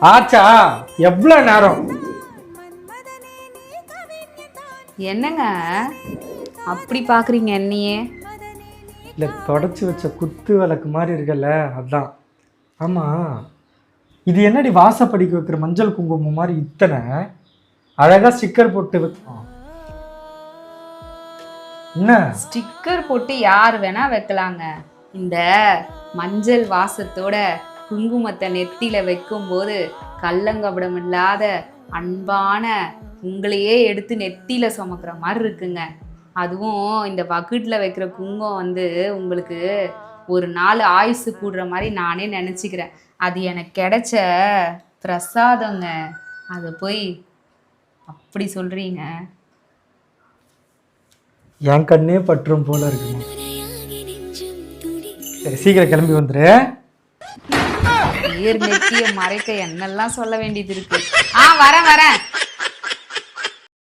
ஆச்சா? எவ்வளவு நேரம்? என்னங்க அப்படி பாக்குறீங்க என்னையே? இல்லை, தொடச்சி வச்ச குத்து விளக்கு மாதிரி இருக்கல்ல, அதான். ஆமாம், இது என்னடி வாசப்படிக்கு வைக்கிற மஞ்சள் குங்குமம் மாதிரி இத்தனை அழகாக ஸ்டிக்கர் போட்டு வைக்கணும்? என்ன ஸ்டிக்கர் போட்டு யார் வேணா வைக்கலாங்க. இந்த மஞ்சள் வாசத்தோட குங்குமத்தை நெத்தியில வைக்கும் போது கள்ளங்கபடம் இல்லாத அன்பான உங்களையே எடுத்து நெத்தியில சுமக்கிற மாதிரி இருக்குங்க. அதுவும் இந்த பக்கெட்டில் வைக்கிற குங்குமம் உங்களுக்கு ஒரு நாள் ஆயுசு கூடுற மாதிரி நானே நினச்சிக்கிறேன். அது எனக்கு கிடைச்ச பிரசாதங்க. அதை போய் அப்படி சொல்கிறீங்க? என் கண்ணே பற்றும் போல இருக்குமா? சரி, சீக்கிரம் கிளம்பி வந்துரு. நெத்திய மறைக்க என்னெல்லாம் சொல்ல வேண்டியது இருக்கு. வரேன்.